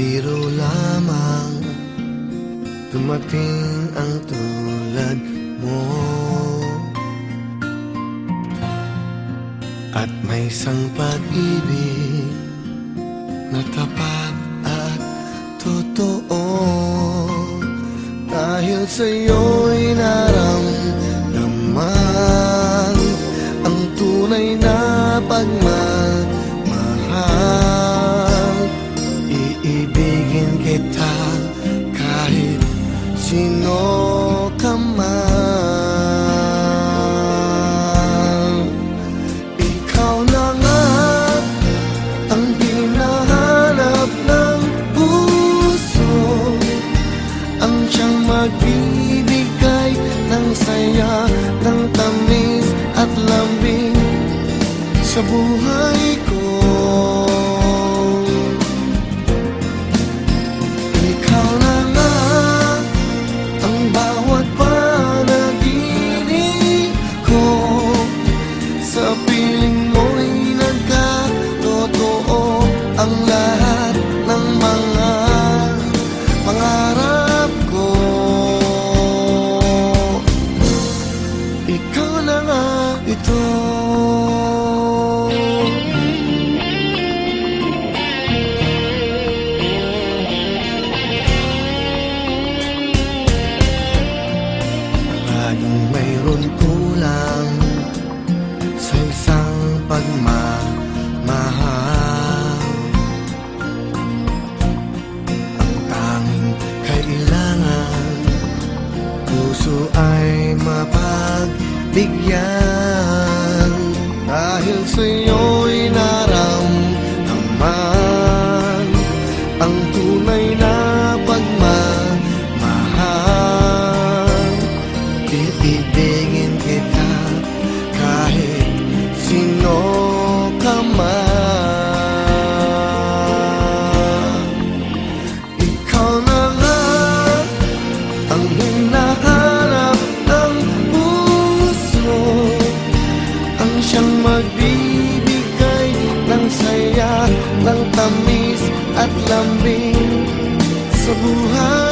biro lamang dumating ang tulad mo. At may isang pag-ibig na tapat at totoo. Dahil sa'yo'y naramdaman ang tunay na pagmamahal. Iibigin kita kahit sino ka man. Ikaw na nga ang hinahanap ng puso, ang siyang magbibigay ng saya, ng tamis at lambing sa buhay ko. Ikaw na nga ang bawat panaginip ko, sa piling mo'y nagkatotoo ang lahat ng mga pangarap ko. Ikaw na nga ito. Laging mayroon kulang sa isang pagmamahal. Ang tanging kailangan, puso ay mapagbigyan. Dahil sa'yo'y naramdaman ang tunay na pagmamahal. Iibigin kita kahit sino ka man. Ikaw na nga ang hinahanap ng puso, ang siyang magbibigay ng saya, ng tamis at lambing sa buhay